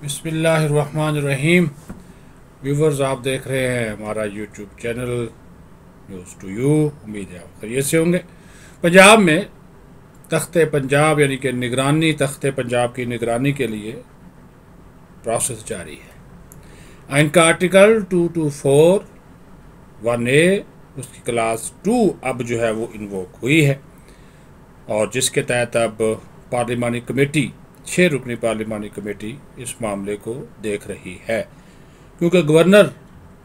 बिस्मिल्लाहिर्रहमानिर्रहीम। व्यूवर्स, आप देख रहे हैं हमारा YouTube channel news to you. उम्मीद है आप खैरियत से होंगे। पंजाब में तख्ते पंजाब यानी कि निगरानी, तख्ते पंजाब की निगरानी के लिए प्रोसेस जारी है। आइन का आर्टिकल 224 1A उसकी क्लास 2 अब जो है वो इन्वोक हुई है, और जिसके तहत अब पार्लिमानी कमेटी, 6 रुकनी पार्लिमानी कमेटी इस मामले को देख रही है। क्योंकि गवर्नर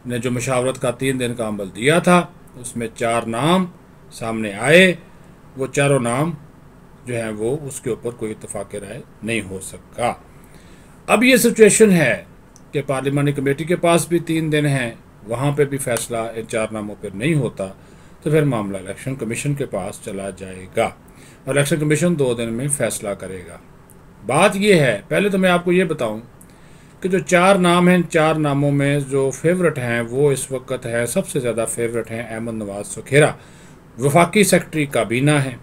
ने जो मशावरत का 3 दिन का अमल दिया था उसमें 4 नाम सामने आए। वो चारों नाम जो हैं वो उसके ऊपर कोई इत्तफाक राय नहीं हो सका। अब ये सिचुएशन है कि पार्लिमानी कमेटी के पास भी 3 दिन हैं, वहाँ पे भी फैसला इन 4 नामों पर नहीं होता तो फिर मामला इलेक्शन कमीशन के पास चला जाएगा और इलेक्शन कमीशन 2 दिन में फैसला करेगा। बात यह है, पहले तो मैं आपको ये बताऊं कि जो 4 नाम हैं, 4 नामों में जो फेवरेट हैं वो इस वक्त हैं, सबसे ज़्यादा फेवरेट हैं अहमद नवाज सुखेरा। वफाकी सेक्रेटरी काबीना है,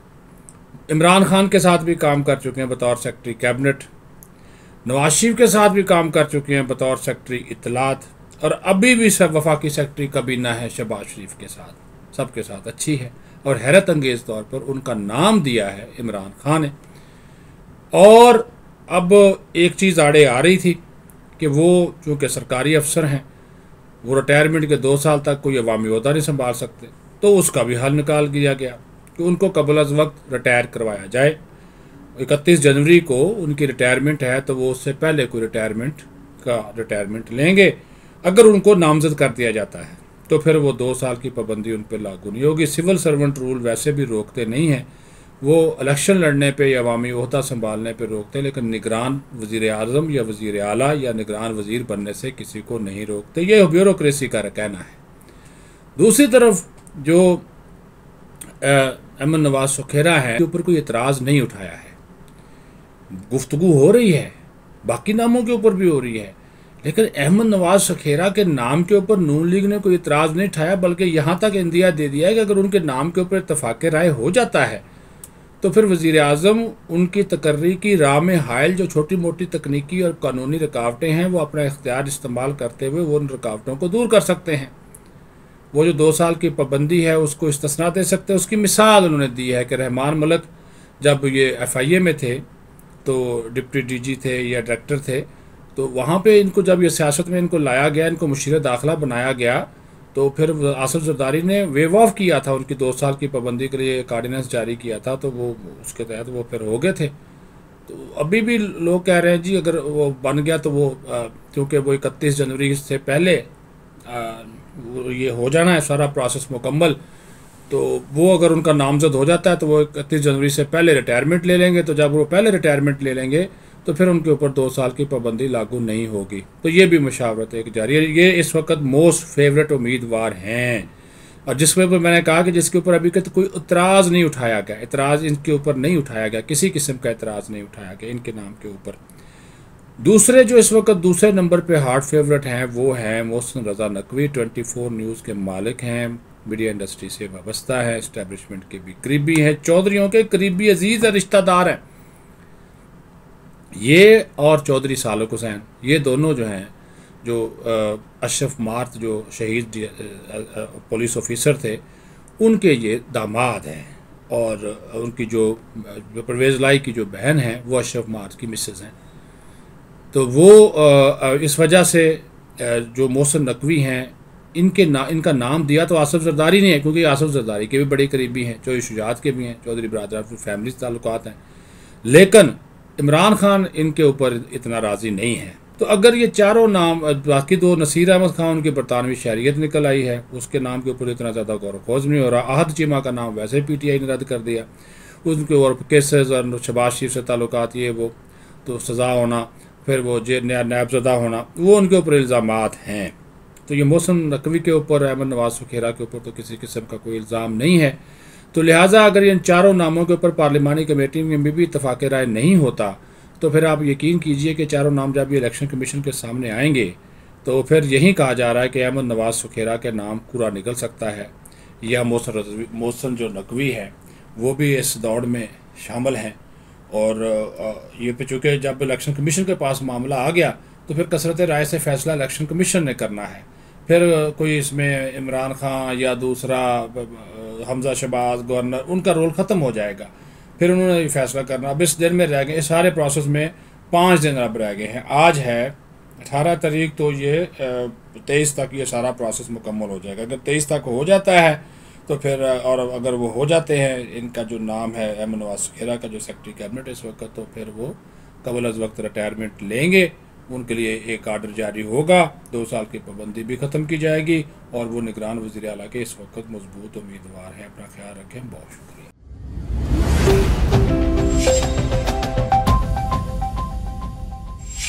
इमरान खान के साथ भी काम कर चुके हैं बतौर सेक्रेटरी कैबिनेट, नवाज शरीफ के साथ भी काम कर चुके हैं बतौर सेक्रेटरी इत्तलात, और अभी भी सब वफाकी सेक्रेटरी काबीना है शहबाज शरीफ के साथ, सबके साथ अच्छी है। और हैरत अंगेज़ तौर पर उनका नाम दिया है इमरान खान ने। और अब एक चीज़ आड़े आ रही थी कि वो चूँकि सरकारी अफसर हैं, वो रिटायरमेंट के 2 साल तक कोई अवामी ओहदा नहीं संभाल सकते, तो उसका भी हल निकाल दिया गया कि उनको कबल अज़ वक्त रिटायर करवाया जाए। 31 जनवरी को उनकी रिटायरमेंट है, तो वो उससे पहले कोई रिटायरमेंट लेंगे। अगर उनको नामजद कर दिया जाता है तो फिर वो 2 साल की पाबंदी उन पर लागू नहीं होगी। सिविल सर्वेंट रूल वैसे भी रोकते नहीं हैं, वो इलेक्शन लड़ने पे या अवामी ओहदा संभालने पे रोकते हैं, लेकिन निगरान वज़ीर आज़म या वज़ीर आला या निगरान वज़ीर बनने से किसी को नहीं रोकते। ये ब्यूरोक्रेसी का कहना है। दूसरी तरफ जो अहमद नवाज सुखेरा है के ऊपर कोई एतराज़ नहीं उठाया है। गुफ्तगू हो रही है, बाकी नामों के ऊपर भी हो रही है, लेकिन अहमद नवाज सुखेरा के नाम के ऊपर नून लीग ने कोई एतराज़ नहीं उठाया, बल्कि यहाँ तक इंदिया दे दिया है कि अगर उनके नाम के ऊपर इत्तफाक राय हो जाता है तो फिर वज़ीर आज़म उनकी तकर्री की राह में हायल जो छोटी मोटी तकनीकी और कानूनी रुकावटें हैं वो अपना इख्तियार इस्तेमाल करते हुए वो उन रुकावटों को दूर कर सकते हैं। वो जो 2 साल की पाबंदी है उसको इस्तिस्ना दे सकते हैं। उसकी मिसाल उन्होंने दी है कि रहमान मलिक जब ये FIA में थे तो डिप्टी DG थे या डायरेक्टर थे, तो वहाँ पे इनको जब ये सियासत में इनको लाया गया, इनको मुशीर दाखिला बनाया गया, तो फिर आसिफ जरदारी ने वेव ऑफ किया था उनकी 2 साल की पाबंदी के लिए, एक ऑर्डिनेंस जारी किया था, तो वो उसके तहत वो फिर हो गए थे। तो अभी भी लोग कह रहे हैं जी अगर वो बन गया तो वो क्योंकि वो 31 जनवरी से पहले वो ये हो जाना है सारा प्रोसेस मुकम्मल, तो वो अगर उनका नामजद हो जाता है तो वो 31 जनवरी से पहले रिटायरमेंट ले लेंगे। तो जब वो पहले रिटायरमेंट ले लेंगे तो फिर उनके ऊपर 2 साल की पाबंदी लागू नहीं होगी। तो ये भी मशावरत एक जारी है। ये इस वक्त मोस्ट फेवरेट उम्मीदवार हैं, और जिसके ऊपर मैंने कहा कि जिसके ऊपर अभी तक कोई इतराज़ नहीं उठाया गया, इतराज़ इनके ऊपर नहीं उठाया गया, किसी किस्म का इतराज़ नहीं उठाया गया इनके नाम के ऊपर। दूसरे जो इस वक्त दूसरे नंबर पे हार्ड फेवरेट हैं वो हैं मोहसिन रज़ा नकवी। 24 न्यूज़ के मालिक हैं, मीडिया इंडस्ट्री से वाबस्ता है, इस्टेब्लिशमेंट के भी करीबी हैं, चौधरियों के करीबी अजीज़ और रिश्तेदार हैं। ये और चौधरी सालक हुसैन, ये दोनों जो हैं, जो अशरफ मार्त जो शहीद पुलिस ऑफिसर थे, उनके ये दामाद हैं, और उनकी जो परवेज़ लाई की जो बहन है वो अशरफ मार्त की मिसेज़ हैं। तो वो इस वजह से जो मोहसिन नकवी हैं इनका नाम दिया तो आसिफ जरदारी ने है, क्योंकि आसिफ जरदारी के भी बड़े करीबी हैं, चौधरी शुजात के भी हैं, चौधरी बरदरान फैमिली से ताल्लुकात हैं, लेकिन इमरान खान इनके ऊपर इतना राज़ी नहीं है। तो अगर ये चारों नाम, बाकी 2 नसीर अहमद खान उनकी बरतानवी शहरियत निकल आई है, उसके नाम के ऊपर इतना ज़्यादा गौर खोज नहीं हो रहा। आहद चीमा का नाम वैसे ही PTI ने रद्द कर दिया, उनके और केसेस और शहबाज शरीफ से ताल्लुकात ये वो, तो सज़ा होना, फिर वो नायबज़दा होना, वो उनके ऊपर इल्ज़ामात हैं। तो ये मोहसिन नकवी के ऊपर, अहमद नवाज सुखेरा के ऊपर तो किसी किस्म का कोई इल्ज़ाम नहीं है। तो लिहाजा अगर इन चारों नामों के ऊपर पार्लिमानी कमेटी में भी इत्तफाक राय नहीं होता तो फिर आप यकीन कीजिए कि चारों नाम जब ये इलेक्शन कमीशन के सामने आएंगे तो फिर यही कहा जा रहा है कि अहमद नवाज सुखेरा के नाम पूरा निकल सकता है, या मोहसिन जो नकवी है वो भी इस दौड़ में शामिल हैं। और ये पे चूँकि जब इलेक्शन कमीशन के पास मामला आ गया तो फिर कसरत राय से फैसला इलेक्शन कमीशन ने करना है। फिर कोई इसमें इमरान खान या दूसरा हमजा शहबाज गवर्नर, उनका रोल ख़त्म हो जाएगा। फिर उन्होंने ये फैसला करना। अब इस दिन में रह गए, इस सारे प्रोसेस में 5 दिन अब रह गए हैं। आज है 18 तारीख, तो ये 23 तक ये सारा प्रोसेस मुकम्मल हो जाएगा। अगर 23 तक हो जाता है तो फिर, और अगर वो हो जाते हैं, इनका जो नाम है एम नवाज सगीरा का जो सेक्रेटरी कैबिनेट इस वक्त, तो फिर वो कबल अज़ वक्त रिटायरमेंट लेंगे। उनके लिए एक आर्डर जारी होगा, 2 साल की पाबंदी भी ख़त्म की जाएगी, और वो निगरान वज़ीर आला के इस वक्त मजबूत उम्मीदवार हैं। अपना ख्याल रखें, बहुत शुक्रिया।